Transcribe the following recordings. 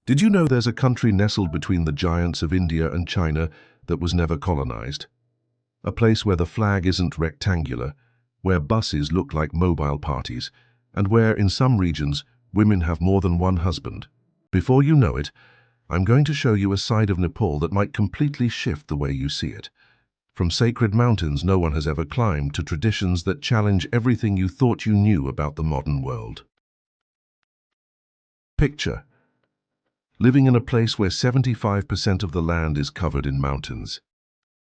Did you know there's a country nestled between the giants of India and China that was never colonized? A place where the flag isn't rectangular, where buses look like mobile parties, and where, in some regions, women have more than one husband. Before you know it, I'm going to show you a side of Nepal that might completely shift the way you see it. From sacred mountains no one has ever climbed to traditions that challenge everything you thought you knew about the modern world. Picture living in a place where 75% of the land is covered in mountains.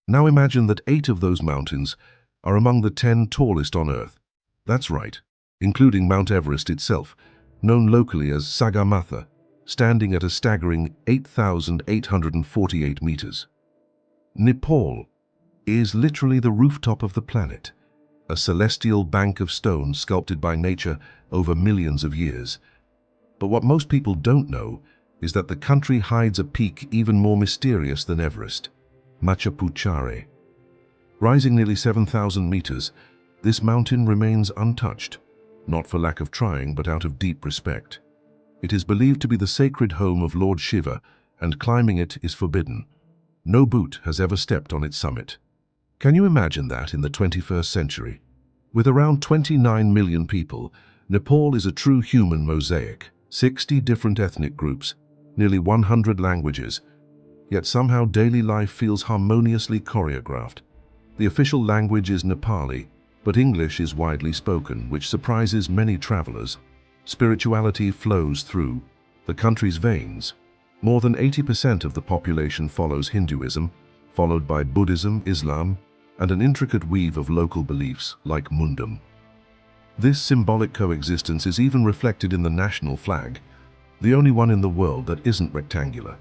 Now imagine that 8 of those mountains are among the 10 tallest on Earth. That's right, including Mount Everest itself, known locally as Sagarmatha, standing at a staggering 8,848 meters. Nepal is literally the rooftop of the planet, a celestial bank of stone sculpted by nature over millions of years. But what most people don't know is that the country hides a peak even more mysterious than Everest, Machu Picchu. Rising nearly 7,000 meters, this mountain remains untouched, not for lack of trying but out of deep respect. It is believed to be the sacred home of Lord Shiva, and climbing it is forbidden. No boot has ever stepped on its summit. Can you imagine that in the 21st century? With around 29 million people, Nepal is a true human mosaic, 60 different ethnic groups, nearly 100 languages, yet somehow daily life feels harmoniously choreographed. The official language is Nepali, but English is widely spoken, which surprises many travelers. Spirituality flows through the country's veins. More than 80% of the population follows Hinduism, followed by Buddhism, Islam, and an intricate weave of local beliefs like Mundum. This symbolic coexistence is even reflected in the national flag, the only one in the world that isn't rectangular.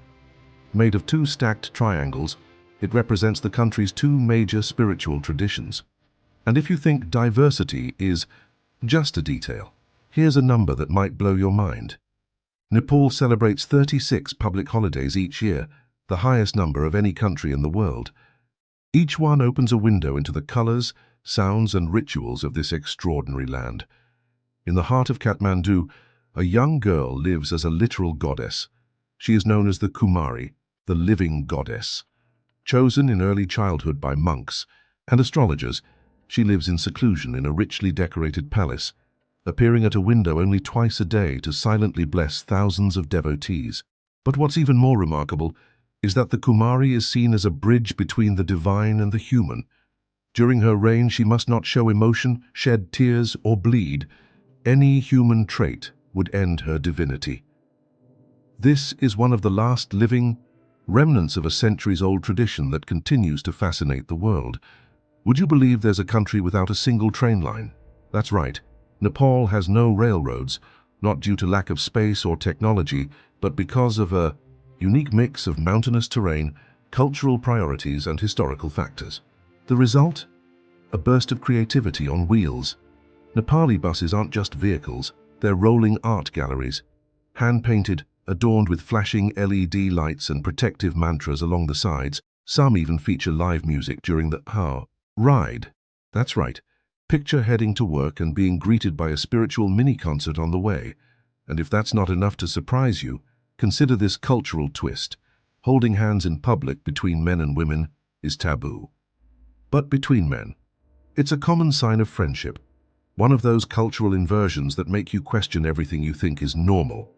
Made of 2 stacked triangles, it represents the country's 2 major spiritual traditions. And if you think diversity is just a detail, here's a number that might blow your mind. Nepal celebrates 36 public holidays each year, the highest number of any country in the world. Each one opens a window into the colors, sounds, and rituals of this extraordinary land. In the heart of Kathmandu, a young girl lives as a literal goddess. She is known as the Kumari, the living goddess. Chosen in early childhood by monks and astrologers, she lives in seclusion in a richly decorated palace, appearing at a window only twice a day to silently bless thousands of devotees. But what's even more remarkable is that the Kumari is seen as a bridge between the divine and the human. During her reign, she must not show emotion, shed tears, or bleed. Any human trait would end her divinity. This is one of the last living remnants of a centuries-old tradition that continues to fascinate the world. Would you believe there's a country without a single train line? That's right. Nepal has no railroads, not due to lack of space or technology, but because of a unique mix of mountainous terrain, cultural priorities, and historical factors. The result? A burst of creativity on wheels. Nepali buses aren't just vehicles, they're rolling art galleries. Hand-painted, adorned with flashing LED lights and protective mantras along the sides. Some even feature live music during the ride. That's right. Picture heading to work and being greeted by a spiritual mini-concert on the way. And if that's not enough to surprise you, consider this cultural twist. Holding hands in public between men and women is taboo. But between men, it's a common sign of friendship. One of those cultural inversions that make you question everything you think is normal.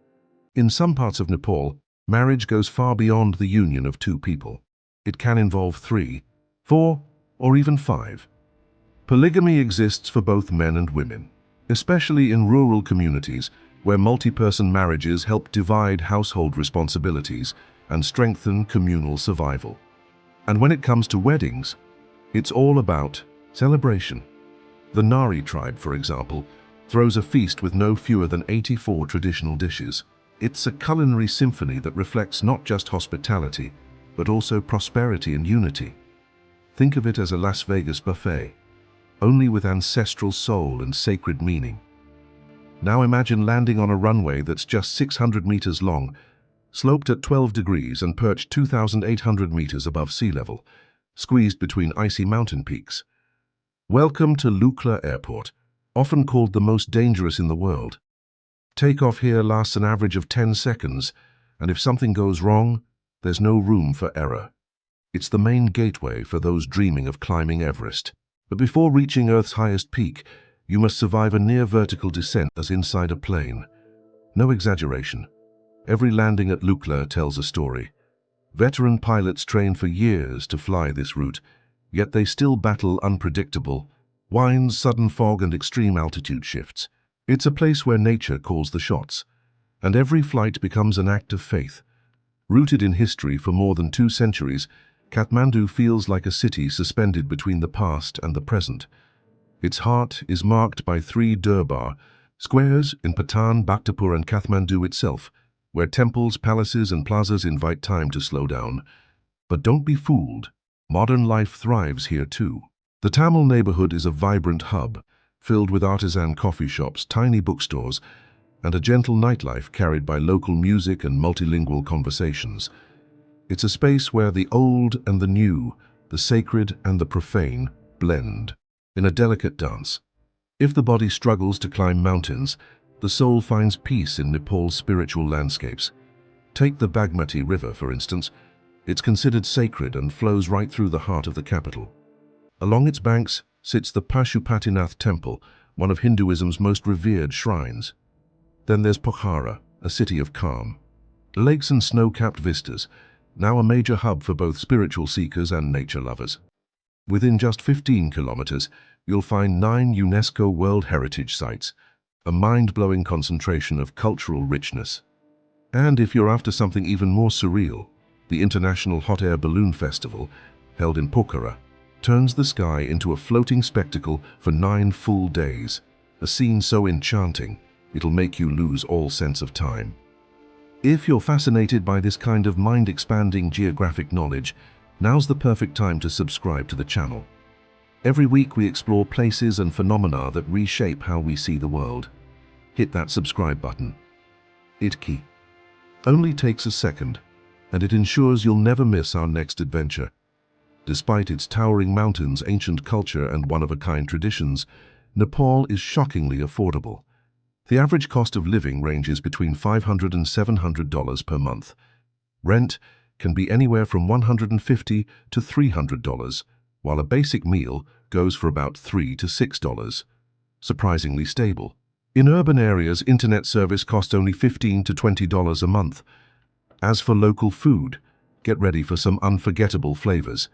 In some parts of Nepal, marriage goes far beyond the union of 2 people. It can involve 3, 4, or even 5. Polygamy exists for both men and women, especially in rural communities where multi-person marriages help divide household responsibilities and strengthen communal survival. And when it comes to weddings, it's all about celebration. The Nari tribe, for example, throws a feast with no fewer than 84 traditional dishes. It's a culinary symphony that reflects not just hospitality, but also prosperity and unity. Think of it as a Las Vegas buffet, only with ancestral soul and sacred meaning. Now imagine landing on a runway that's just 600 meters long, sloped at 12 degrees and perched 2,800 meters above sea level, squeezed between icy mountain peaks. Welcome to Lukla Airport, often called the most dangerous in the world. Takeoff here lasts an average of 10 seconds, And if something goes wrong, there's no room for error. It's the main gateway for those dreaming of climbing Everest. But before reaching Earth's highest peak, you must survive a near-vertical descent as inside a plane. No exaggeration. Every landing at Lukla tells a story. Veteran pilots train for years to fly this route, yet they still battle unpredictable winds, sudden fog, and extreme altitude shifts. It's a place where nature calls the shots, and every flight becomes an act of faith. Rooted in history for more than 2 centuries, Kathmandu feels like a city suspended between the past and the present. Its heart is marked by 3 durbar squares in Patan, Bhaktapur, and Kathmandu itself, where temples, palaces, and plazas invite time to slow down. But don't be fooled. Modern life thrives here too. The Tamil neighborhood is a vibrant hub, filled with artisan coffee shops, tiny bookstores, and a gentle nightlife carried by local music and multilingual conversations. It's a space where the old and the new, the sacred and the profane, blend in a delicate dance. If the body struggles to climb mountains, the soul finds peace in Nepal's spiritual landscapes. Take the Bagmati River, for instance. It's considered sacred and flows right through the heart of the capital. Along its banks sits the Pashupatinath Temple, one of Hinduism's most revered shrines. Then there's Pokhara, a city of calm. Lakes and snow-capped vistas, now a major hub for both spiritual seekers and nature lovers. Within just 15 kilometers, you'll find 9 UNESCO World Heritage Sites, a mind-blowing concentration of cultural richness. And if you're after something even more surreal, the International Hot Air Balloon Festival, held in Pokhara, turns the sky into a floating spectacle for 9 full days, a scene so enchanting, it'll make you lose all sense of time. If you're fascinated by this kind of mind-expanding geographic knowledge, now's the perfect time to subscribe to the channel. Every week we explore places and phenomena that reshape how we see the world. Hit that subscribe button. It key. Only takes a second, and it ensures you'll never miss our next adventure. Despite its towering mountains, ancient culture, and one-of-a-kind traditions, Nepal is shockingly affordable. The average cost of living ranges between $500 and $700 per month. Rent can be anywhere from $150 to $300, while a basic meal goes for about $3 to $6. Surprisingly stable. In urban areas, internet service costs only $15 to $20 a month. As for local food, get ready for some unforgettable flavors.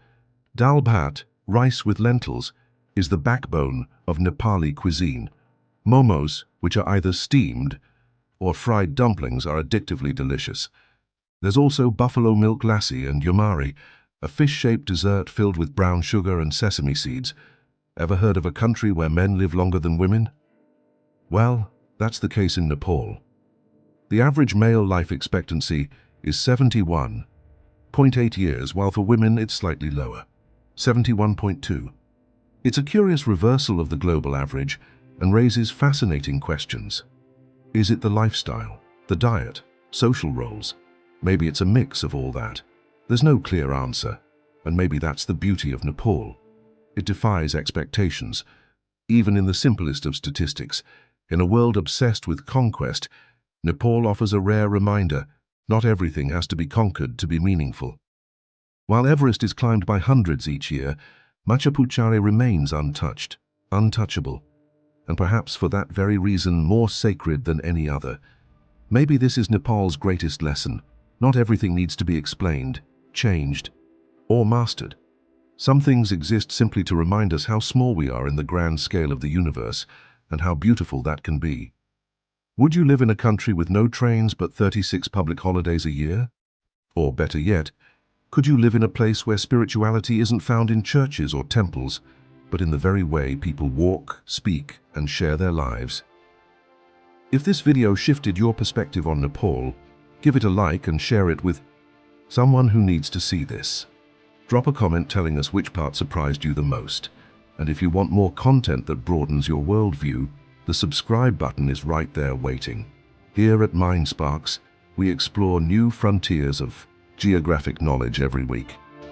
Dal bhat, rice with lentils, is the backbone of Nepali cuisine. Momos, which are either steamed or fried dumplings, are addictively delicious. There's also buffalo milk lassi and yumari, a fish-shaped dessert filled with brown sugar and sesame seeds. Ever heard of a country where men live longer than women? Well, that's the case in Nepal. The average male life expectancy is 71.8 years, while for women it's slightly lower, 71.2. It's a curious reversal of the global average and raises fascinating questions. Is it the lifestyle, the diet, social roles? Maybe it's a mix of all that. There's no clear answer, and maybe that's the beauty of Nepal. It defies expectations, even in the simplest of statistics. In a world obsessed with conquest, Nepal offers a rare reminder: not everything has to be conquered to be meaningful. While Everest is climbed by hundreds each year, Machu Picchu remains untouched, untouchable, and perhaps for that very reason more sacred than any other. Maybe this is Nepal's greatest lesson. Not everything needs to be explained, changed, or mastered. Some things exist simply to remind us how small we are in the grand scale of the universe, and how beautiful that can be. Would you live in a country with no trains but 36 public holidays a year? Or better yet, could you live in a place where spirituality isn't found in churches or temples, but in the very way people walk, speak, and share their lives? If this video shifted your perspective on Nepal, give it a like and share it with someone who needs to see this. Drop a comment telling us which part surprised you the most. And if you want more content that broadens your worldview, the subscribe button is right there waiting. Here at MindSparks, we explore new frontiers of geographic knowledge every week.